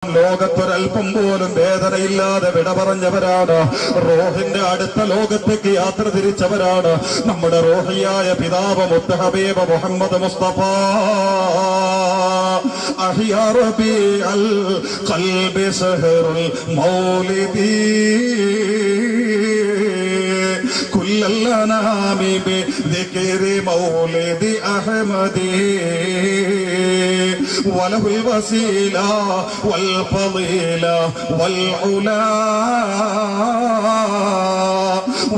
ലോകത്തൊരൽപ്പം പോലും വേദനയില്ലാതെ വിട പറഞ്ഞവരാണ്. റൂഹിന്റെ അടുത്ത ലോകത്തേക്ക് യാത്ര തിരിച്ചവരാണ് നമ്മുടെ റൂഹിയായ പിതാവ് മുത്ത് ഹബീബ് മുഹമ്മദ് മുസ്തഫ. അഹ്യാ റബീഅൽ ഖൽബി സഹറുൽ മൗലിദി كل الأنام بذكر مولد أحمد وله الوسيلة والفضيلة والعلا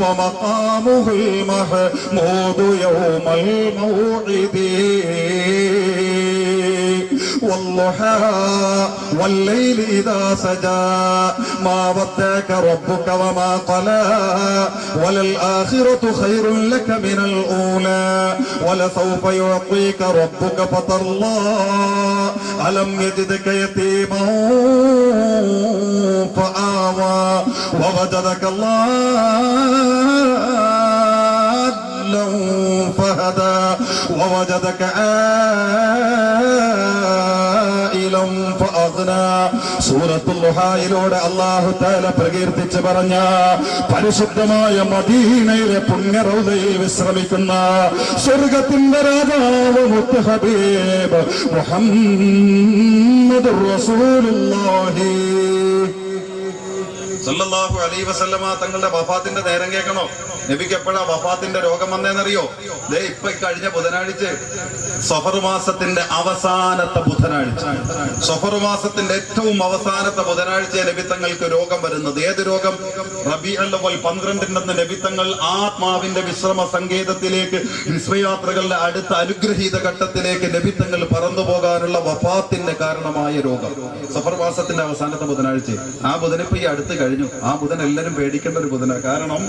ومقامه المحمود يوم الموعد والضحى والليل إذا سجى ما ودعك ربك وما قلى وللآخرة خير لك من الأولى ولسوف يعطيك ربك فترضى ألم يجدك يتيما فآوى ووجدك ضالا فهدى ووجدك عائلا فأغنى. സൂറത്തുൽ ളുഹായിലൂടെ അല്ലാഹു തആല പ്രകീർത്തിച്ച് പറഞ്ഞ പരിശുദ്ധമായ മദീനയിലെ പുണ്യറൗദയിൽ വിശ്രമിക്കുന്ന സ്വർഗ്ഗത്തിന്റെ രാജാവ് മുത്ത് ഹബീബ് മുഹമ്മദുർ റസൂലുള്ളാഹി സല്ലല്ലാഹു അലൈഹി വസല്ലമ തങ്ങളുടെ വഫാത്തിന്റെ നേരം കേൾക്കണോ? നബിക്ക് എപ്പോഴാ വഫാത്തിന്റെ രോഗം വന്നേന്നറിയോ? ദേ ഇപ്പൊ കഴിഞ്ഞ ബുധനാഴ്ച, സഫർ മാസത്തിന്റെ അവസാനത്തെ ബുധനാഴ്ച, സഫർ മാസത്തിന്റെ ഏറ്റവും അവസാനത്തെ ബുധനാഴ്ച നബിത്തങ്ങൾക്ക് രോഗം വരുന്നത്. ഏത് രോഗം? റബീഉൽ അവ്വൽ 12 നബിത്തങ്ങൾ ആത്മാവിന്റെ വിശ്രമ സങ്കേതത്തിലേക്ക്, വിശ്വയാത്രകളുടെ അടുത്ത അനുഗ്രഹീത ഘട്ടത്തിലേക്ക് നബിത്തങ്ങൾ പറന്നു പോകാനുള്ള വഫാത്തിന്റെ കാരണമായ രോഗം സഫർ മാസത്തിന്റെ അവസാനത്തെ ബുധനാഴ്ച. ആ ബുധനിപ്പോ ഈ അടുത്ത് കഴിഞ്ഞു. ആ ബുധൻ എല്ലാരും പേടിക്കേണ്ട ഒരു ബുധനാണ്. കാരണം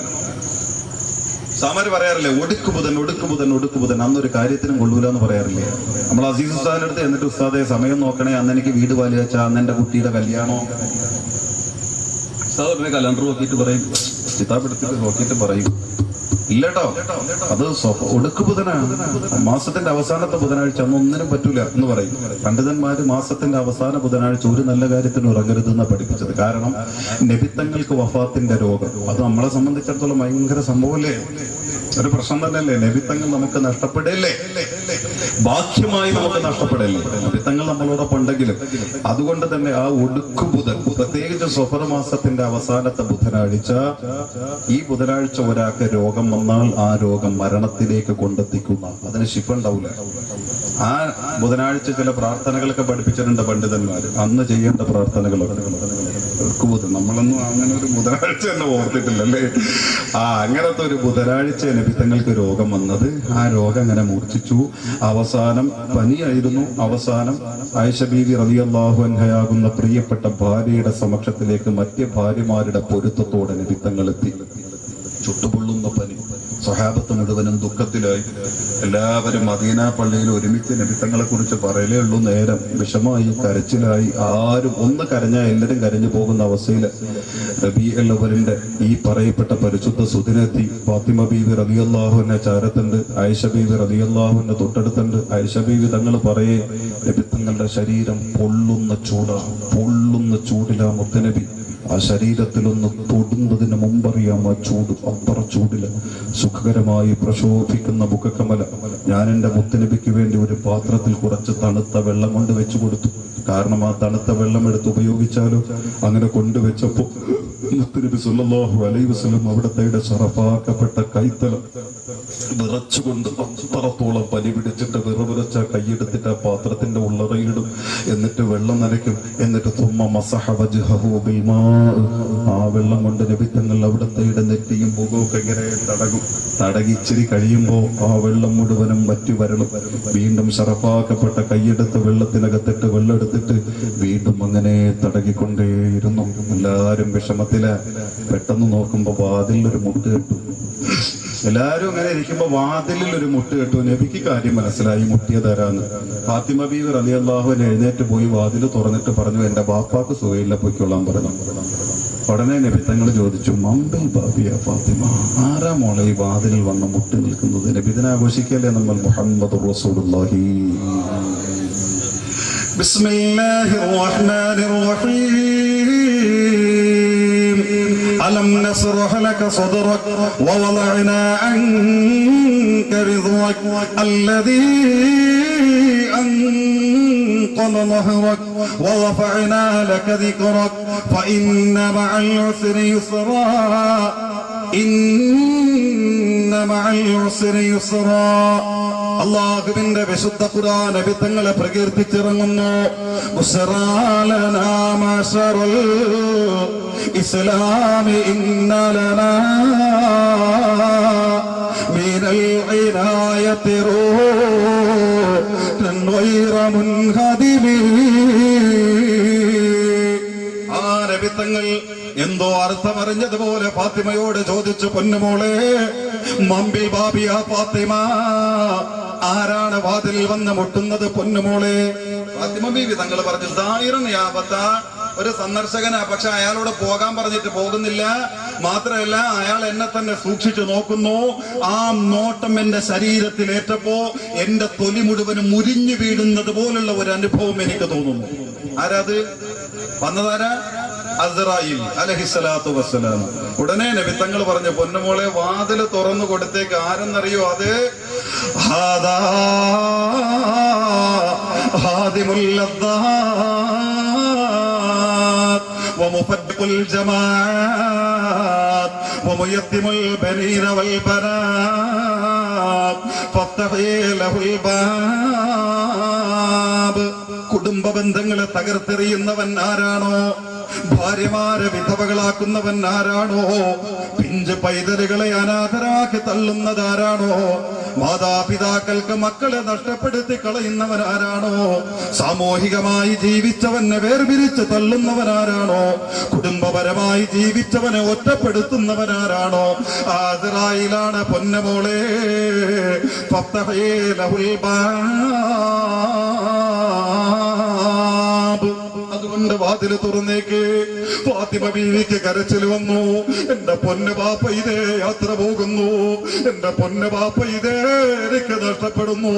സാമാര് പറയാറില്ലേ, ഒടുക്ക് ബുധൻ ഒടുക്ക് ബുധൻ ഒടുക്ക് ബുധൻ, അന്നൊരു കാര്യത്തിനും കൊള്ളൂല എന്ന് പറയാറില്ലേ? നമ്മൾ അസീസ് ഉസ്താദിന്റെ അടുത്ത് എന്നിട്ട് ഉസ്താദെ സമയം നോക്കണേ, അന്ന് എനിക്ക് വീട് പാല് വെച്ചാ, അന്ന് എന്റെ കുട്ടിയുടെ കല്യാണോ. ഉസ്താദ് കലണ്ടർ നോക്കിയിട്ട് പറയും, കിതാബ് എടുത്തിട്ട് നോക്കിയിട്ട് പറയും, ഇല്ലട്ടോ അത് ഒടുക്ക് ബുധനാണ്, മാസത്തിന്റെ അവസാനത്തെ ബുധനാഴ്ച, അന്ന് ഒന്നിനും പറ്റൂല എന്ന് പറയും. പണ്ഡിതന്മാര് മാസത്തിന്റെ അവസാന ബുധനാഴ്ച ഒരു നല്ല കാര്യത്തിന് ഉറങ്ങരുതെന്നാണ് പഠിപ്പിച്ചത്. കാരണം നബിത്തങ്ങൾക്ക് വഫാത്തിന്റെ രോഗം അത് നമ്മളെ സംബന്ധിച്ചിടത്തോളം ഭയങ്കര സംഭവമല്ലേ, ഒരു പ്രശ്നം തന്നെയല്ലേ. നബിത്തങ്ങൾ നമുക്ക് നഷ്ടപ്പെടല്ലേ, ബാഹ്യമായി നമുക്ക് നഷ്ടപ്പെടല്ലേ. നബിത്തങ്ങൾ നമ്മളോടൊപ്പം ഉണ്ടെങ്കിലും. അതുകൊണ്ട് തന്നെ ആ ഒടുക്ക് ബുധൻ, പ്രത്യേകിച്ച് സഫർ മാസത്തിന്റെ അവസാനത്തെ ബുധനാഴ്ച, ഈ ബുധനാഴ്ച ഒരാൾക്ക് രോഗം വന്നാൽ ആ രോഗം മരണത്തിലേക്ക് കൊണ്ടെത്തിക്കുന്ന, അതിന് ശിഫ ഉണ്ടാവില്ല. ആ ബുധനാഴ്ച ചില പ്രാർത്ഥനകളൊക്കെ പഠിപ്പിച്ചിട്ടുണ്ട് പണ്ഡിതന്മാർ. അന്ന് ചെയ്യേണ്ട പ്രാർത്ഥനകളൊക്കെ നമ്മളൊന്നും അങ്ങനെ ഒരു ബുധനാഴ്ച തന്നെ ഓർത്തിട്ടില്ലല്ലേ. അങ്ങനത്തെ ഒരു ബുധനാഴ്ച നബിത്തങ്ങൾക്ക് രോഗം വന്നത്. ആ രോഗം അങ്ങനെ മൂർച്ഛിച്ചു. അവസാനം പനിയായിരുന്നു. അവസാനം ആയിഷ ബീവി റളിയല്ലാഹു അൻഹയാകുന്ന പ്രിയപ്പെട്ട ഭാര്യയുടെ സമക്ഷത്തിലേക്ക് മറ്റ് ഭാര്യമാരുടെ പൊരുത്തത്തോടെ നബിത്തങ്ങൾ എത്തി. ചുട്ടുപൊള്ളുന്ന പനി, സ്വഹാബത്ത് മുഴുവനും ദുഃഖത്തിലായി. എല്ലാവരും മദീന പള്ളിയിൽ ഒരുമിച്ച് നബിത്തങ്ങളെ കുറിച്ച് പറയലേ ഉള്ളൂ. നേരം വിഷമായി, കരച്ചിലായി. ആരും ഒന്ന് കരഞ്ഞാൽ എല്ലാവരും കരഞ്ഞു പോകുന്ന അവസ്ഥയിൽ റബീഉൽ അവ്വലിന്റെ ഈ പറയപ്പെട്ട പരിശുദ്ധ സുദിനെത്തി. ഫാത്തിമ ബീവി റളിയല്ലാഹു അൻഹ ചാരത്തുണ്ട്, ആയിഷ ബീവി റളിയല്ലാഹു അൻഹ തൊട്ടടുത്തുണ്ട്. ആയിഷ ബീവി തങ്ങൾ പറയേ, നബിത്തങ്ങളുടെ ശരീരം പൊള്ളുന്ന ചൂടാണ്, പൊള്ളുന്ന ചൂടിലാ മുത്തനബി. ആ ശരീരത്തിലൊന്ന് തൊടുന്നതിന് മുമ്പറിയാം ആ ചൂട്, അത്ര ചൂടില് സുഖകരമായി പ്രശോഭിക്കുന്ന മുഖക്കമല. ഞാൻ എൻ്റെ മുത്തനബിക്ക് വേണ്ടി ഒരു പാത്രത്തിൽ കുറച്ച് തണുത്ത വെള്ളം കൊണ്ട് വെച്ചു കൊടുത്തു. കാരണം ആ തണുത്ത വെള്ളം എടുത്ത് ഉപയോഗിച്ചാലോ. അങ്ങനെ കൊണ്ടുവച്ചപ്പോ മുത്തനബി സല്ലല്ലാഹു അലൈഹി വസല്ലം അവിടത്തെ ശറഫാക്കപ്പെട്ട കൈത്തലം വിറച്ചുകൊണ്ട് അത്രത്തോളം പനി പിടിച്ചിട്ട് വിറവിറച്ച കൈയെടുത്തിട്ട് ആ പാത്രത്തിന്റെ ഉള്ളറയിലിടും. എന്നിട്ട് വെള്ളം നനയ്ക്കും. എന്നിട്ട് തുമ്മ മസഹ വജ്ഹഹു ബിൽമാ, ആ വെള്ളം കൊണ്ട് നബിത്തങ്ങൾ അവിടത്തെ നെറ്റിയും മുഖമൊക്കെ ഇങ്ങനെ തടകിച്ചിരി കഴിയുമ്പോ ആ വെള്ളം മുഴുവനും വറ്റി വരളും. വീണ്ടും ശറഫാക്കപ്പെട്ട കൈയെടുത്ത് വെള്ളത്തിനകത്തിട്ട് വെള്ളം എടുത്തിട്ട് വീണ്ടും അങ്ങനെ തടകിക്കൊണ്ടേയിരുന്നു. എല്ലാരും വിഷമത്തില. പെട്ടെന്ന് നോക്കുമ്പോ വാതിൽ ഒരു മുട്ട് കെട്ടു. എല്ലാരും അങ്ങനെ ഇരിക്കുമ്പോ വാതിലിൽ ഒരു മുട്ട് കെട്ടു. നബിക്ക് കാര്യം മനസ്സിലായി, മുട്ടിയതാരാന്ന്. ഫാത്തിമ ബീവി റളിയല്ലാഹു അൻഹ എഴുന്നേറ്റ് പോയി വാതിൽ തുറന്നിട്ട് പറഞ്ഞു, എന്റെ ബാപ്പാക്ക് സുഖയില്ല, പൊയ്ക്കൊള്ളാൻ പറഞ്ഞു. ഉടനെ നബിത്തങ്ങൾ ചോദിച്ചു, മമ്പൽ ബാബിയ ഫാത്തിമ, ആരാ മോളെ ഈ വാതിലിൽ വന്ന് മുട്ടി നിൽക്കുന്നത്? നബിദിനെ ആഘോഷിക്കല്ലേ നമ്മൾ മുഹമ്മദുർ റസൂലുള്ളാഹി. ബിസ്മില്ലാഹിർ റഹ്മാനിർ റഹീം. അലം നസ്റഹ് ലക സദ്റക വവളഅനാ അൻക റിദ്വക അല്ലദീ أنقض ظهرك ورفعنا لك ذكرك فإن مع العسر يسرا إن مع العسر يسرا. അല്ലാഹുവിന്റെ വിശുദ്ധ ഖുർആൻ നബിതങ്ങളെ പ്രകീർത്തിച്ചിറങ്ങുന്നു. ബുശ്റാ ലനാ മശറൽ ഇസ്ലാമി ഇന്ന ലനാ മിനൽ ഇനായത്തി റൂഹൻ ഗൈറ മുൻഹദിമി. ആ നബിതങ്ങൾ എന്തോ അർത്ഥമറിഞ്ഞതുപോലെ ഫാത്തിമയോട് ചോദിച്ചു, പൊന്നുമോളെ മമ്പിൽ ബാബിയ ഫാത്തിമ, ആരാണ് വാതിലിൽ വന്ന് മുട്ടുന്നത് പൊന്നുമോളെ? ഫാത്തിമ ബീവി തങ്ങൾ പറഞ്ഞു, ദായിറൻ യാബത്ത, ഒരു സന്ദർശകനാ, പക്ഷെ അയാളോട് പോകാൻ പറഞ്ഞിട്ട് പോകുന്നില്ല. മാത്രമല്ല അയാൾ എന്നെ തന്നെ സൂക്ഷിച്ചു നോക്കുന്നു. ആ നോട്ടം എന്റെ ശരീരത്തിലേറ്റപ്പോ എന്റെ തൊലി മുഴുവനും മുരിഞ്ഞു വീഴുന്നത് പോലുള്ള ഒരു അനുഭവം എനിക്ക് തോന്നുന്നു. ആരാത് വന്നതാരാ? അസ്റായീൽ അലൈഹിസ്സലാത്തു വസ്സലാം. ഉടനെ നബി തങ്ങൾ പറഞ്ഞു, പൊന്നുമോളെ വാതില് തുറന്നു കൊടുത്തേക്ക്. ആരെന്നറിയോ? അത് ഹാദാ ഹാദിമുൽ ലദ്ദാത്ത് വമുഫദ്ദിഖുൽ ജമാഅത്ത് വമുയത്തിമുൽ ബനീന വൽ ബനാത്ത് ഫഫ്തഹി ലഹുൽ ബാബ്. കുടുംബ ബന്ധങ്ങളെ തകർത്തെറിയുന്നവൻ ആരാണോ, ഭാര്യമാരെ വിധവകളാക്കുന്നവൻ ആരാണോ, പിഞ്ച് പൈതലുകളെ അനാഥരാക്കി തള്ളുന്നതാരാണോ, മാതാപിതാക്കൾക്ക് മക്കളെ നഷ്ടപ്പെടുത്തി കളയുന്നവനാരാണോ, സാമൂഹികമായി ജീവിച്ചവനെ വേർപിരിച്ച് തള്ളുന്നവനാരാണോ, കുടുംബപരമായി ജീവിച്ചവനെ ഒറ്റപ്പെടുത്തുന്നവനാരാണോ, അസ്റായീലാണ് പൊന്നമോളെ. ഫഫ്തഹി ലഹുൽ ബാബ്. അതുകൊണ്ട് വാതില് തുറന്നേക്ക്. ഫാത്തിമ ബീവിക്ക് കരച്ചിൽ വന്നു. എന്റെ പൊന്നു ബാപ്പ ഇതേ യാത്ര പോകുന്നു, എന്റെ പൊന്നു ബാപ്പ ഇതേ എനിക്ക് നഷ്ടപ്പെടുന്നു.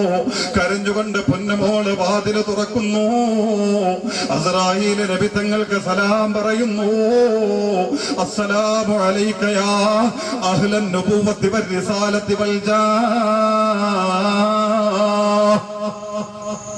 കരഞ്ഞുകൊണ്ട് പൊന്നുമോള് വാതില് തുറക്കുന്നു. അസ്റായീൽ നബി തങ്ങൾക്ക് സലാം പറയുന്നു. അസ്സലാമു അലൈക യാ അഹ്ലൻ നുബുവ്വത്തി വർ-റിസാലത്തി വൽ ജാഹ്.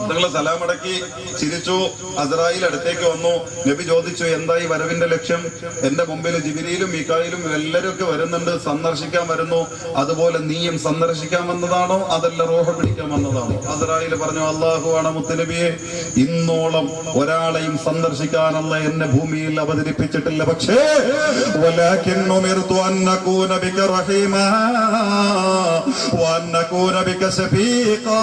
നിങ്ങള് സലാമടക്കി ചിരിച്ചു. അസ്റായീൽ അടുത്തേക്ക് വന്നു. നബി ചോദിച്ചു, എന്തായി വരവിന്റെ ലക്ഷ്യം? എന്റെ മുമ്പിൽ ജിബ്രീലും മീകായിലും എല്ലാരും ഒക്കെ വരുന്നുണ്ട്, സന്ദർശിക്കാൻ വരുന്നു. അതുപോലെ നീയും സന്ദർശിക്കാൻ വന്നതാണോ അതല്ല റൂഹ് പിടിക്കാൻ വന്നതാണോ? അസ്റായീൽ പറഞ്ഞു, അല്ലാഹു ആണ് മുത്തുനബിയെ, ഇന്നോളം ഒരാളെയും സന്ദർശിക്കാനല്ല എന്നെ ഭൂമിയിൽ അവതരിപ്പിച്ചിട്ടില്ല. പക്ഷേ വലാകിൻ ഉമിർതു അൻ നകൂന ബിക റഹീമാ വഅൻ നകൂന ബിക ശഫീഖാ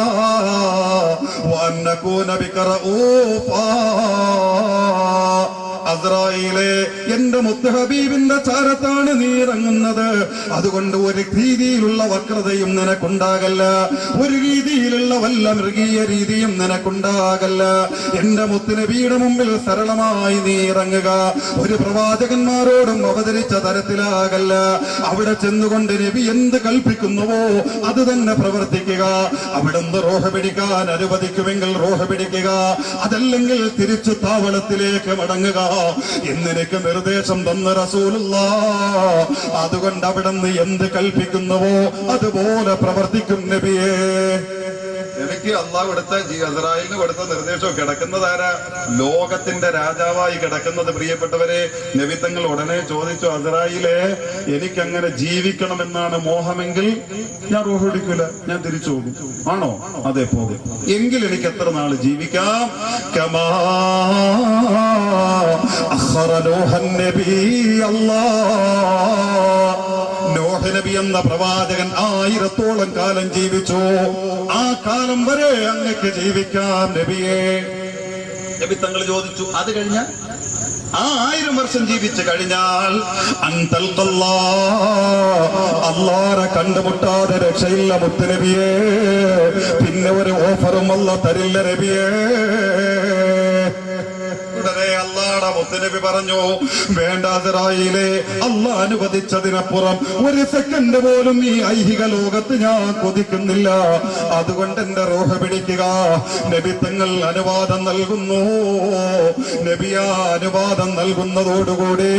വഅൻ നകൂന ബിക റഊഫാ. അസ്റായീലേ, എന്റെ മുത്ത് ഹബീബിന്റെ ചാരത്താണ് നീ ഇറങ്ങുന്നത്. അതുകൊണ്ട് ഒരു രീതിയിലുള്ള വക്രതയും നിനക്കുണ്ടാകല്ല, ഒരു രീതിയിലുള്ള വല്ല മൃഗീയ രീതിയും നിനക്കുണ്ടാകല്ല. എന്റെ മുത്ത് നബിയുടെ മുമ്പിൽ സരളമായി നീ ഇറങ്ങുക. ഒരു പ്രവാചകന്മാരോടും അവതരിച്ച തരത്തിലാകല്ല. അവിടെ ചെന്നുകൊണ്ട് നബി എന്ത് കൽപ്പിക്കുന്നുവോ അത് തന്നെ പ്രവർത്തിക്കുക. അവിടുന്ന് റൂഹ് പിടിക്കാൻ അനുവദിക്കുമെങ്കിൽ റൂഹ് പിടിക്കുക, അതല്ലെങ്കിൽ തിരിച്ചു താവളത്തിലേക്ക് മടങ്ങുക എന്നെനിക്ക് നിർദ്ദേശം തന്ന റസൂലുള്ളാഹ്. അതുകൊണ്ട് അവിടുന്ന് എന്ത് കൽപ്പിക്കുന്നുവോ അതുപോലെ പ്രവർത്തിക്കും നബിയേ. എനിക്ക് അള്ളാഹു കൊടുത്ത അസ്റായീലിന് കൊടുത്ത നിർദ്ദേശം കിടക്കുന്നതാരാ? ലോകത്തിന്റെ രാജാവായി കിടക്കുന്നത്. പ്രിയപ്പെട്ടവരെ, നബി തങ്ങൾ ഉടനെ ചോദിച്ചു, അസ്റായീലേ, എനിക്കങ്ങനെ ജീവിക്കണമെന്നാണ് മോഹമെങ്കിൽ ഞാൻ റൂഹ് പിടിക്കൂല, ഞാൻ തിരിച്ചു പോകും. ആണോ? അതെ, പോകും. എങ്കിൽ എനിക്ക് എത്ര നാള് ജീവിക്കാം? കമാ അഖറ നൂഹൻ നബി. നൂഹ് നബി എന്ന പ്രവാചകൻ 1000-ഓളം കാലം ജീവിച്ചു. ആ കാലം വരെ അങ്ങക്ക് ജീവിക്കാം നബിയെ. നബി തങ്ങൾ ചോദിച്ചു, അത് കഴിഞ്ഞാൽ? ആ 1000 വർഷം ജീവിച്ചു കഴിഞ്ഞാൽ അല്ലാഹുവിനെ കണ്ടുമുട്ടാതെ രക്ഷയില്ല മുത്തുനബിയെ. പിന്നെ ഒരു ഓഫറും അല്ലാഹു തരില്ല നബിയെ. ഉടനെ അല്ലാഹു എന്നാണ് മുത്തുനബി പറഞ്ഞു. വേണ്ട അസ്രായീലേ, അള്ളാഹ് അനുവദിച്ചതിനപ്പുറം ഒരു സെക്കൻഡ് പോലും ഈ ഐഹിക ലോകത്ത് ഞാൻ കൊതിക്കുന്നില്ല. അതുകൊണ്ട് എന്റെ റൂഹ് പിടിക്കുക. നബി തങ്ങൾ അനുവാദം നൽകുന്നു. നബിയ അനുവാദം നൽകുന്നതോടുകൂടി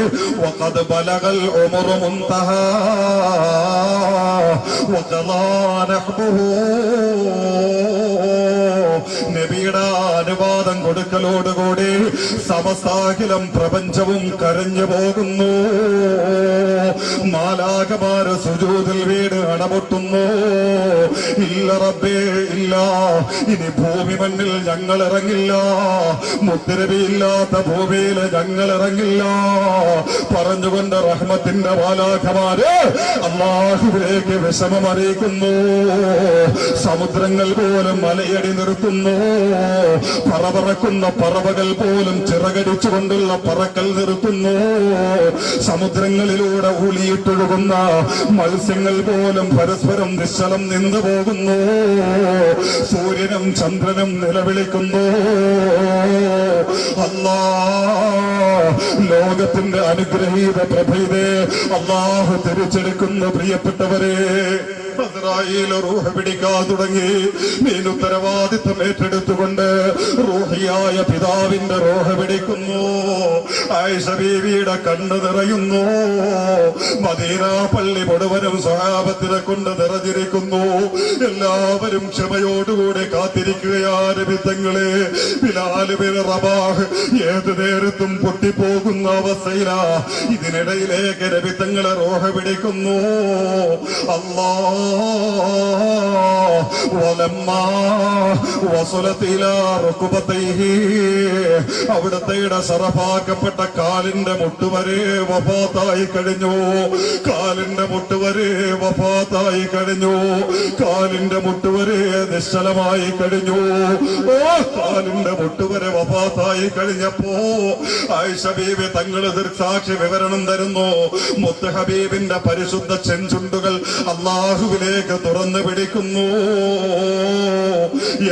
വഖദ് ബലഗൽ ഉമറു മുൻതഹാ വഖദാ നഹ്ബുഹു. നബിയുടെ അനുവാദം കൊടുക്കലോടുകൂടി സമസ്താഖിലം പ്രപഞ്ചവും കരഞ്ഞു പോകുന്നു. മാലാഖമാര് സുജൂദിൽ വീട് അണപൊട്ടുന്നു. ഇല്ല റബ്ബേ ഇല്ല, ഇനി ഭൂമി മണ്ണിൽ ഞങ്ങൾ ഇറങ്ങില്ല. മുത്തരവിയില്ലാത്ത ഭൂമിയിൽ ഞങ്ങൾ ഇറങ്ങില്ല പറഞ്ഞുകൊണ്ട് റഹ്മത്തിന്റെ മാലാഖമാര് അല്ലാഹുവിലേക്ക് വിഷമം അറിയിക്കുന്നു. സമുദ്രങ്ങൾ പോലും മലയടി നിർത്തുന്നു. പറവറക്കുന്ന പറവകൾ പോലും ചിറകടിച്ചുകൊണ്ടുള്ള പറക്കൽ നിർത്തുന്നു. സമുദ്രങ്ങളിലൂടെ ഊളിയിട്ടൊഴുകുന്ന മത്സ്യങ്ങൾ പോലും പരസ്പരം നിശ്ചലം നിന്നു പോകുന്നു. സൂര്യനും ചന്ദ്രനും നിലവിളിക്കുന്നു. അല്ലാ, ലോകത്തിന്റെ അനുഗ്രഹീത പ്രഭയിതേ അല്ലാഹു തിരിച്ചെടുക്കുന്ന പ്രിയപ്പെട്ടവരെ. അസ്രായീല് റൂഹ് പിടിക്കാൻ തുടങ്ങി. നീൻ ഉത്തരവാദിത്വം ഏറ്റെടുത്തുകൊണ്ട് റൂഹിയായ പിതാവിന്റെ റൂഹ് പിടിക്കുന്നു. ആയിഷ ബീവിയുടെ കണ്ണ് നിറയുന്നു. മദീന പള്ളി മുഴുവനും സ്വഹാബത്തിനെ കൊണ്ട് നിറഞ്ഞിരിക്കുന്നു. എല്ലാവരും ക്ഷമയോടുകൂടി കാത്തിരിക്കുകയാണ്. വിധങ്ങളെ ബിലാല് ബിൻ റബാഹ് ഏത് നേരത്തും പൊട്ടിപ്പോകുന്ന അവസ്ഥയിലാ. ഇതിനിടയിലേക്ക് നബി തങ്ങളെ റൂഹ് പിടിക്കുന്നു. അല്ലാ അവിടത്തെ ശറഫാക്കപ്പെട്ട കാലിന്റെ മുട്ടുവരെ വഫാത്തായി കഴിഞ്ഞു. കാലിന്റെ മുട്ടുവരെ വഫാത്തായി കഴിഞ്ഞു. കാലിന്റെ മുട്ടുവരെ നിശ്ചലമായി കഴിഞ്ഞു. കാലിന്റെ മുട്ടുവരെ വഫാത്തായി കഴിഞ്ഞപ്പോ ആയിഷ ബീവി തങ്ങള് ദൃക്സാക്ഷി വിവരണം തരുന്നു. മുത്ത് ഹബീബിന്റെ പരിശുദ്ധ ചെഞ്ചുണ്ടുകൾ അല്ലാഹുവിലേക്ക് തുറന്നു പിടിക്കുന്നു.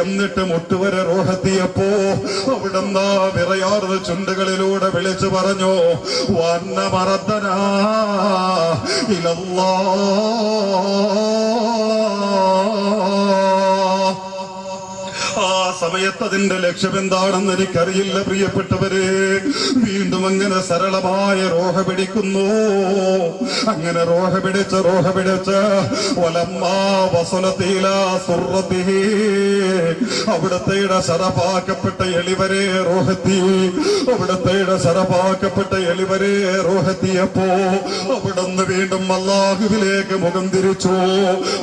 എന്നിട്ട് മുട്ടുവരെ റൂഹെത്തിയപ്പോ അവിടുന്ന് വിറയാർന്ന ചുണ്ടുകളിലൂടെ വിളിച്ചു പറഞ്ഞു, വന്ന മറദ്ദനാ ഇലല്ലാഹ്. ആ സമയത്ത് അതിന്റെ ലക്ഷ്യം എന്താണെന്ന് എനിക്കറിയില്ല പ്രിയപ്പെട്ടവരെ. വീണ്ടും അങ്ങനെ സരളമായ റൂഹ് പിടിക്കുന്നു. അങ്ങനെ റൂഹ് പിടിച്ച് അവിടത്തെ ശറഫാക്കപ്പെട്ട എളിവരെ റൂഹെത്തി. അവിടത്തെ ശറഫാക്കപ്പെട്ട എളിവരെ റൂഹെത്തിയപ്പോ അവിടുന്ന് വീണ്ടും അല്ലാഹുവിലേക്ക് മുഖം തിരിച്ചു.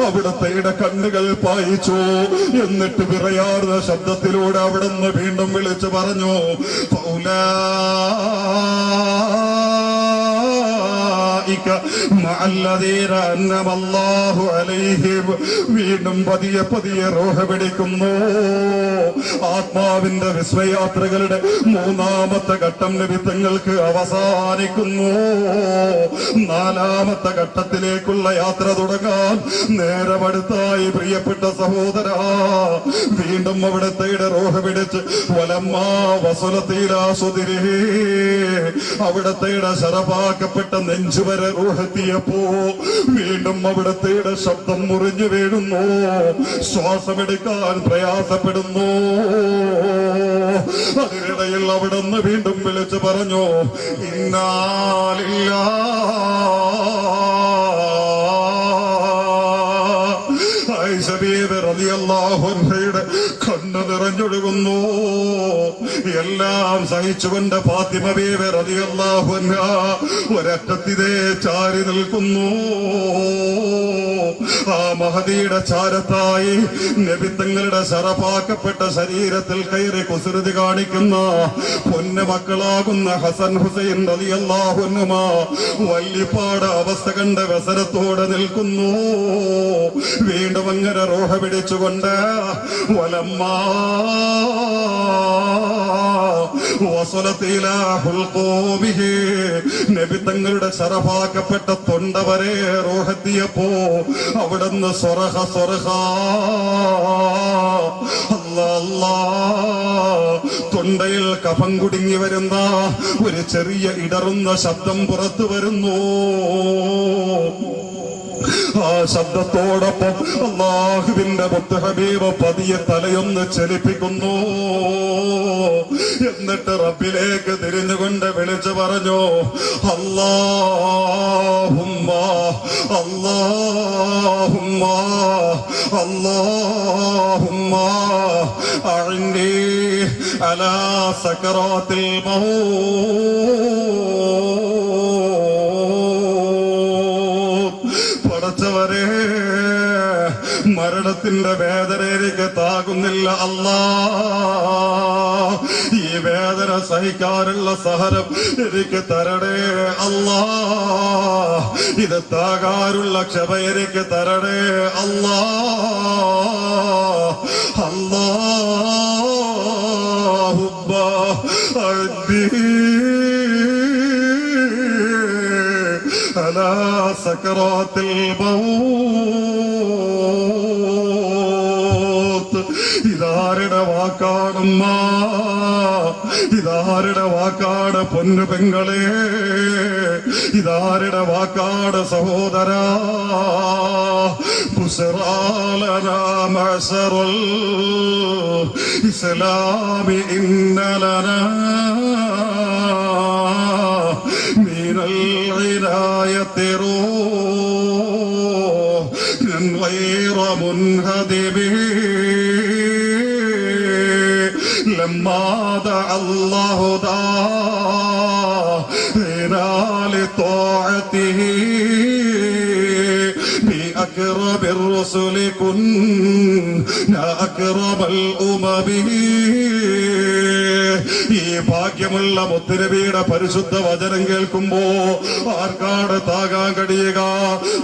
അവിടത്തെ കണ്ണുകൾ പായിച്ചു. എന്നിട്ട് വിറയാർന്ന ശബ്ദത്തിലൂടെ അവിടുന്ന് വീണ്ടും വിളിച്ചു പറഞ്ഞു, വീണ്ടും പതിയെ പതിയെ റൂഹ് പിടിക്കുന്നു. ആത്മാവിന്റെ വിസ്മയാത്രകളുടെ മൂന്നാമത്തെ ഘട്ടം നിമിത്തങ്ങൾക്ക് അവസാനിക്കുന്നു. നാലാമത്തെ ഘട്ടത്തിലേക്കുള്ള യാത്ര തുടങ്ങാൻ നേരമടുത്തായി പ്രിയപ്പെട്ട സഹോദരാ. വീണ്ടും അവിടത്തെ റൂഹ് പിടിച്ച് അവിടത്തെ ശറഫാക്കപ്പെട്ട നെഞ്ചുവരെ റൂഹെത്തിയപ്പോ വീണ്ടും അവിടത്തെ ശബ്ദം മുറിഞ്ഞു വീഴുന്നു. ശ്വാസമെടുക്കാൻ പ്രയാസപ്പെടുന്നു. അതിനിടയിൽ അവിടുന്ന് വീണ്ടും വിളിച്ചു പറഞ്ഞു, ഇന്നാ ലില്ലാഹ്. ആയിഷ ബീവി റളിയല്ലാഹു അൻഹയുടെ കണ്ണ് നിറഞ്ഞൊഴുകുന്നു. എല്ലാം സഹിച്ചുകൊണ്ട് ഫാത്തിമ ബീവി റളിയല്ലാഹു അൻഹ ഒരറ്റത്തിതേ ചാരി നിൽക്കുന്നു. ആ മഹദിയുടെ ചാരത്തായി നബിത്തങ്ങളുടെ ശറഫാക്കപ്പെട്ട ശരീരത്തിൽ കയറി കുസൃതി കാണിക്കുന്ന പൊന്നു മക്കളാകുന്ന ഹസൻ ഹുസൈൻ റളിയല്ലാഹു അൻഹുമാ വല്ലിപ്പാട് അവസ്ഥ കണ്ട വ്യസനത്തോടെ നിൽക്കുന്നു. വീണ്ടും അങ്ങനെ റൂഹ് പിടിച്ചുകൊണ്ട് നബി തങ്ങളുടെ ശറഫാക്കപ്പെട്ട തൊണ്ട വരെ റൂഹെത്തിയപ്പോ അവിടുന്ന് അല്ലാ തൊണ്ടയിൽ കഫം കുടുങ്ങി വരുന്ന ഒരു ചെറിയ ഇടറുന്ന ശബ്ദം പുറത്തു വരുന്നു. ആ ശബ്ദത്തോടൊപ്പം അല്ലാഹുവിന്റെ മുത്ത് ഹബീബ് പതിയെ തലയൊന്ന് ചലിപ്പിക്കുന്നു. എന്നിട്ട് റബ്ബിലേക്ക് തിരിഞ്ഞുകൊണ്ട് വിളിച്ചു പറഞ്ഞു, അല്ലാഹുമ്മ അല്ലാഹുമ്മ അല്ലാഹുമ്മ അഇന്നി അലാ സകറാത്തിൽ മൗത്ത്. പടച്ചവരെ, മരണത്തിന്റെ വേദന എനിക്ക് താകുന്നില്ല അല്ലാ. ഈ വേദന സഹിക്കാനുള്ള സഹനം എനിക്ക് തരണേ അല്ലാ. ഇത് താകാനുള്ള ക്ഷമ എനിക്ക് തരണേ അല്ലാ. അല്ലാഹുമ്മ അഅ്നി അലാ സകറാത്തിൽ മൗത്ത്. ഇതാരുടെ വാക്കാണമ്മ, ഇതാരുടെ വാക്കാണ് പൊന്നു പെങ്ങളെ, ഇതാരുടെ വാക്കാണ് സഹോദരാ. ബുസ്റാലനാ മഅ്ശറൽ ഇസ്ലാമി ഇന്നലനാ മിനൽ ഇനായത്തി റൂഹൻ ഗൈറ മുൻഹദിബി ലമ്മാ ദഅ അല്ലാഹു ദാഇനാ ലിത്വാഅതിഹി بأكرم الرسل كنا أكرم الأمم. ഈ ഭാഗ്യമുള്ള മുത്തുനബിയുടെ പരിശുദ്ധ വചനം കേൾക്കുമ്പോ ആർക്കാണ് താകാൻ കഴിയുക?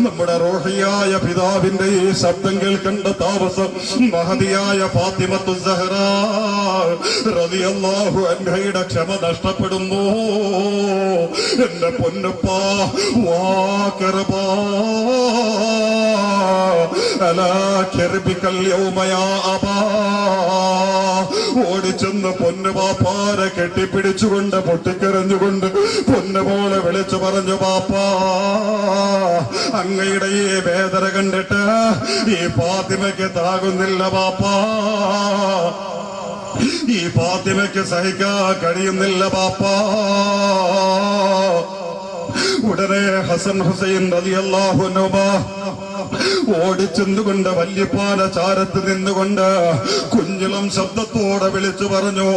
നമ്മുടെ റൂഹിയായ പിതാവിന്റെ ഈ ശബ്ദം കേൾക്കേണ്ട താമസം മഹദിയായ ഫാത്തിമത്തു സഹ്റ റളിയല്ലാഹു അൻഹയുടെ ക്ഷമ നഷ്ടപ്പെടുന്നു. എന്റെ പൊന്നുപ്പാ വാകർബാ അലാ കർബികൽ യൗമ യാ അബാ. ഓടിച്ചെന്ന് പൊന്നുപാപ്പാരെ കെട്ടിപ്പിടിച്ചുകൊണ്ട് പൊട്ടിക്കരഞ്ഞുകൊണ്ട് പൊന്നുപോലെ വിളിച്ചു പറഞ്ഞു, പാപ്പാ അങ്ങയുടെ ഈ വേദന കണ്ടിട്ട് ഈ ഫാത്തിമയ്ക്ക് താകുന്നില്ല പാപ്പാ, ഈ ഫാത്തിമയ്ക്ക് സഹിക്കാൻ കഴിയുന്നില്ല പാപ്പാ. ഉടനെ ഹസൻ ഹുസൈൻ റളിയല്ലാഹു അൻഹുമ ഓടിച്ചെന്നുകൊണ്ട് വല്യപ്പാല ചാരത്ത് നിന്നുകൊണ്ട് കുഞ്ഞിളം ശബ്ദത്തോടെ വിളിച്ചു പറഞ്ഞു,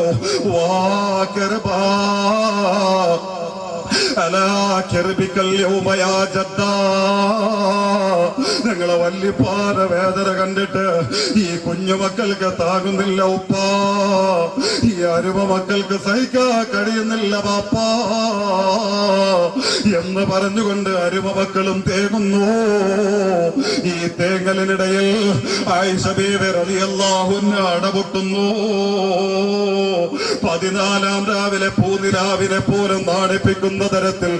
വാകർബാ അലാ കർബികൽ യൗമ യാ ജദ്ദാ. ഞങ്ങളെ വല്യപ്പാല വേദന കണ്ടിട്ട് ഈ കുഞ്ഞുമക്കൾക്ക് താങ്ങുന്നില്ല ഉപ്പാ, ഈ അരുമ മക്കൾക്ക് സഹിക്കാൻ കഴിയുന്നില്ല പാപ്പാ എന്ന് പറഞ്ഞുകൊണ്ട് അരുമ മക്കളും തേങ്ങുന്നു. ഈ തേങ്ങലിനിടയിൽ ആയിഷ ബീവി റളിയല്ലാഹു അൻഹ അടപൊട്ടുന്നു. 14 രാവിലെ പൂനിലാവിനെ പോലും നാണിപ്പിക്കുന്ന തരത്തിൽ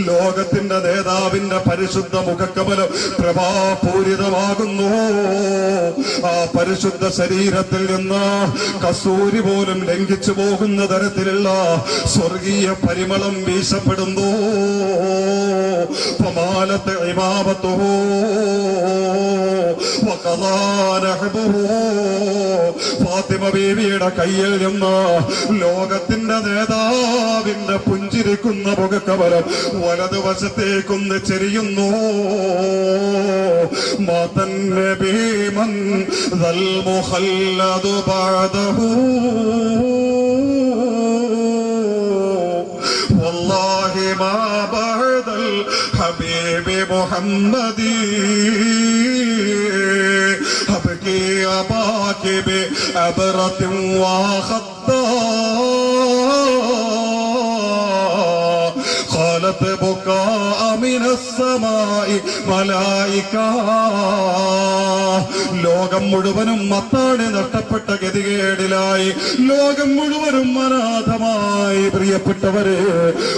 ലോകത്തിന്റെ നേതാവിന്റെ പരിശുദ്ധ മുഖക്കമലം പ്രഭാപൂരിതമാകുന്നു. ആ പരിശുദ്ധ ശരീരത്തിൽ നിന്ന് കസ്തൂരി പോലും ലംഘിച്ചു പോകുന്ന തരത്തിലുള്ള സ്വർഗീയ പരിമളം വീശപ്പെടുന്നു. ഫമാലത്ത് ഇമാമത്തുഹു വഖദാ നഹ്ബുഹു. ഫാത്തിമ ബീവിയുടെ കയ്യിൽ നിന്ന് ലോകത്തിന്റെ നേതാവിന്റെ പുഞ്ചിരിക്കുന്ന മുഖക്കമലം വലതുവശത്തേക്കൊന്ന് ചെരിയുന്നു. മാതൻ നബി മൻ ദൽ മുഖല്ലദു ബഅദഹു വല്ലാഹി മാ ബഅദൽ ഹബീബി മുഹമ്മദി ഹബ്കി അബാകി ബി അബ്റത്തിൻ വഖദ്ദാ قالت بكاء മിനസ്സമായി മലായിക. ലോകം മുഴുവനും മത്താടി നഷ്ടപ്പെട്ട ഗതികേടിലായി, ലോകം മുഴുവനും അനാഥമായി. പ്രിയപ്പെട്ടവരെ,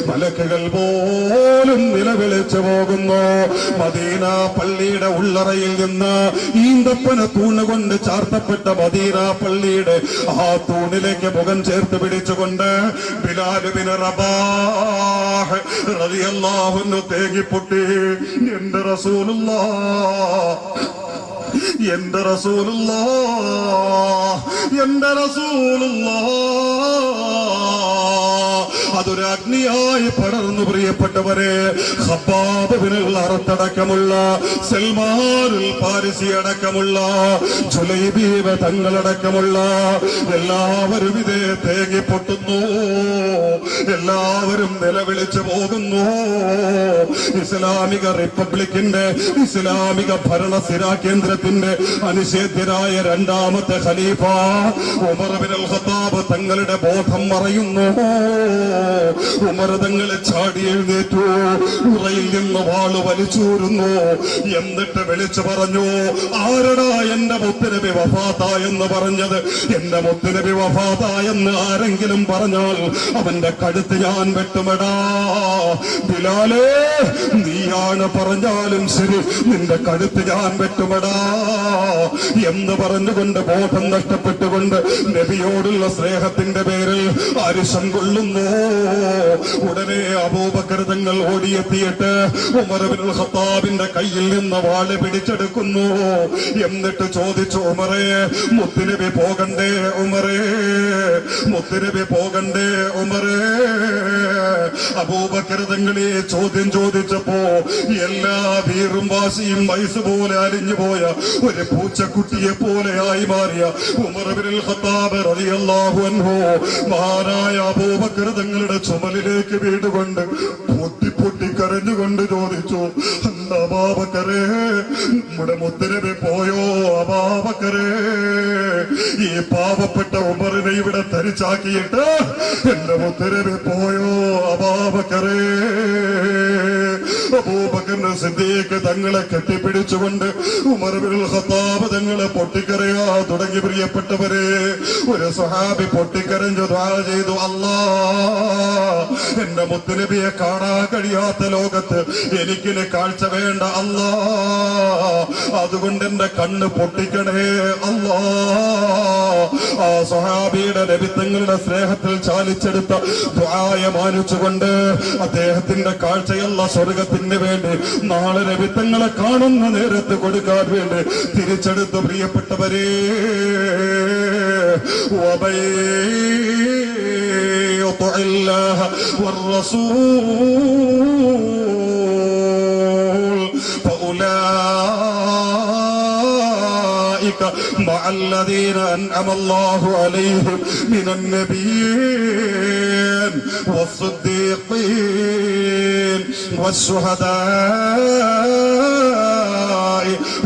മലക്കുകൾ പോലും നിലവിളിച്ചു പോകുന്നു. മദീന പള്ളിയുടെ ഉള്ളറയിൽ നിന്ന് ഈന്തപ്പന തൂണുകൊണ്ട് ചാർത്തപ്പെട്ട മദീന പള്ളിയുടെ ആ തൂണിലേക്ക് മുഖം ചേർത്ത് പിടിച്ചുകൊണ്ട് ബിലാൽ ബിൻ റബാഹ് റളിയല്ലാഹു അൻഹു തേങ്ങിപ്പൊട്ടി. എന്റെ റസൂലുള്ളാഹ്, എന്റെ റസൂലുള്ളാഹ്, എന്റെ റസൂലുള്ളാഹ്. അതൊരു അഗ്നിയായി പടർന്നു. പ്രിയപ്പെട്ടവരെ, ഖബ്ബാബ് ബിനുൽ അറത്തടക്കമുള്ള, സൽമാനുൽ ഫാരിസി അടക്കമുള്ള, ജുലൈബീബ് തങ്ങളടക്കമുള്ള എല്ലാവരും ഇതേ തേങ്ങിപ്പൊട്ടുന്നു. എല്ലാവരും നിലവിളിച്ചു പോകുന്നു. ഇസ്ലാമിക റിപ്പബ്ലിക്കിന്റെ, ഇസ്ലാമിക ഭരണസിരാ കേന്ദ്രത്തിന്റെ അനിഷേധ്യരായ രണ്ടാമത്തെ ഖലീഫ ഉമർ ബിനുൽ ഖത്താബ് തങ്ങളുടെ ബോധം മറയുന്നു. ഉമർ തങ്ങളെ ചാടി എഴുന്നേറ്റു, ഉറയിൽ നിന്ന് വാള് വലിച്ചൂരുന്നു. എന്നിട്ട് വിളിച്ചു പറഞ്ഞു, ആരടാ എന്റെ മുത്തുനബി വഫാത്തായെന്ന് പറഞ്ഞത്? എന്റെ മുത്തുനബി വഫാത്തായെന്ന് ആരെങ്കിലും പറഞ്ഞാൽ അവന്റെ കഴുത്ത് ഞാൻ വെട്ടുമെടാ. ബിലാലേ, നീയാണ് പറഞ്ഞാലും ശരി, നിന്റെ കഴുത്ത് ഞാൻ വെട്ടുമെടാ എന്ന് പറഞ്ഞുകൊണ്ട് ബോധം നഷ്ടപ്പെട്ടുകൊണ്ട് നബിയോടുള്ള സ്നേഹത്തിന്റെ പേരിൽ അരിശം കൊള്ളുന്നു. ഉടനെ അബൂബക്കർ തങ്ങൾ ഓടിയെത്തിയിട്ട് ഉമർ ഇബ്നുൽ ഖത്താബിന്റെ കയ്യിൽ നിന്ന് വാള് പിടിച്ചെടുക്കുന്നു. എന്നിട്ട് ചോദിച്ചു, ഉമറേ, മുത്തുനബി പോകണ്ടേ ഉമറേ, മുത്തുനബി പോകണ്ടേ ഉമറേ? അബൂബക്കർ തങ്ങളെ ചോദ്യം ചോദിച്ചപ്പോ എല്ലാ വീറും വാശിയും വയസ്സ് പോലെ അലിഞ്ഞുപോയ ഒരു പൂച്ചക്കുട്ടിയെ പോലെയായി മാറിയ ഉമർ ഇബ്നുൽ ഖത്താബ് റളിയല്ലാഹു അൻഹു മഹാനായ അബൂബക്കർ തങ്ങളുടെ ചുമലിലേക്ക് വീടുകൊണ്ട് പൊട്ടി പൊട്ടി കരഞ്ഞുകൊണ്ട് ചോദിച്ചു, അബൂബക്കറേ, നമ്മുടെ മുത്തുനബി പോയോ അബൂബക്കറേ? ഈ പാവപ്പെട്ട ഉമറിനെ ഇവിടെ തരിച്ചാക്കിയിട്ട് എന്റെ മുത്തുനബി പോയോ അബൂബക്കറേ? അബൂബക്കർ സിദ്ദീഖ് തങ്ങളെ കെട്ടിപ്പിടിച്ചുകൊണ്ട് ഉമർ ഇബ്നുൽ ഖത്താബ് തങ്ങളെ പൊട്ടിക്കരയാ തുടങ്ങി. പ്രിയപ്പെട്ടവരെ, ഒരു സ്വഹാബി പൊട്ടിക്കരഞ്ഞു ദുആ ചെയ്തു, അല്ലാഹ്, എന്റെ മുത്തുനബിയെ കാണാൻ കഴിയാത്ത ലോകത്ത് എനിക്കിന് കാഴ്ച വേണ്ട അല്ലാഹ്, അതുകൊണ്ട് എന്റെ കണ്ണ് പൊട്ടിക്കണേ അല്ലാഹ്. ആ സ്വഹാബിയുടെ നബി തങ്ങളുടെ സ്നേഹത്തിൽ ചാലിച്ചെടുത്ത ദുആയ മാനിച്ചുകൊണ്ട് അദ്ദേഹത്തിന്റെ കാഴ്ചയല്ല സ്വർഗത്തിന് വേണ്ടി നാളെ നബി തങ്ങളെ കാണുന്ന നേരത്ത് കൊടുക്കാൻ വേണ്ടി തിരിച്ചെടുത്ത്. പ്രിയപ്പെട്ടവരെ, വബൈഅല്ലാഹ വറസൂൽ ഫഉലൈക മഅ الذين أنعم الله عليهم من النبيين والصديقين والشهداء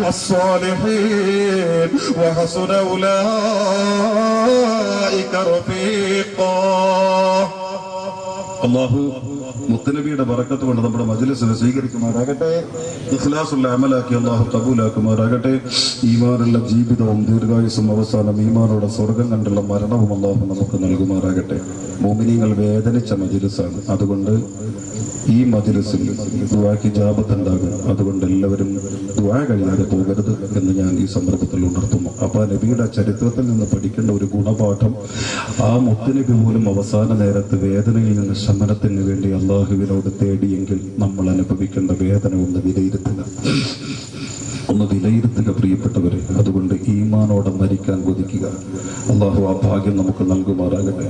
والصالحين وحسن أولئك رفيقا. അല്ലാഹു മുത്തനബിയുടെ ബറക്കത്ത് കൊണ്ട് നമ്മുടെ മജ്‌ലിസിനെ സ്വീകരിക്കുമാറാകട്ടെ. ഇഖ്ലാസുള്ള അമലാക്കി അല്ലാഹു ഖബൂലാക്കുമാറാകട്ടെ. ഈമാനുള്ള ജീവിതവും ദീർഘായുസ്സും അവസാനം ഈമാനോടെ സ്വർഗം കണ്ടുള്ള മരണവും അല്ലാഹു നമുക്ക് നൽകുമാറാകട്ടെ. മുഅ്മിനീങ്ങൾ വേദനിച്ച മജ്‌ലിസാണ്. അതുകൊണ്ട് ഈ മജ്‌ലിസിൽ ദുആക്ക് ഇജാബത്ത് ഉണ്ടാകും. അതുകൊണ്ട് എല്ലാവരും ദുആ കഴിയാതെ പോകരുത് എന്ന് ഞാൻ ഈ സന്ദർഭത്തിൽ ഉണർത്തുന്നു. അപ്പൊ നബിയുടെ ചരിത്രത്തിൽ നിന്ന് പഠിക്കേണ്ട ഒരു ഗുണപാഠം, ആ മുത്തുനബി പോലും അവസാന നേരത്ത് വേദനയിൽ നിന്ന് ശമനത്തിന് വേണ്ടി അള്ളാഹുവിനോട് തേടിയെങ്കിൽ നമ്മൾ അനുഭവിക്കേണ്ട വേദന ഒന്ന് വിലയിരുത്തുക പ്രിയപ്പെട്ടവരെ. അതുകൊണ്ട് ഈമാനോടെ മരിക്കാൻ കൊതിക്കുക. അള്ളാഹു ആ ഭാഗ്യം നമുക്ക് നൽകുമാറാകട്ടെ.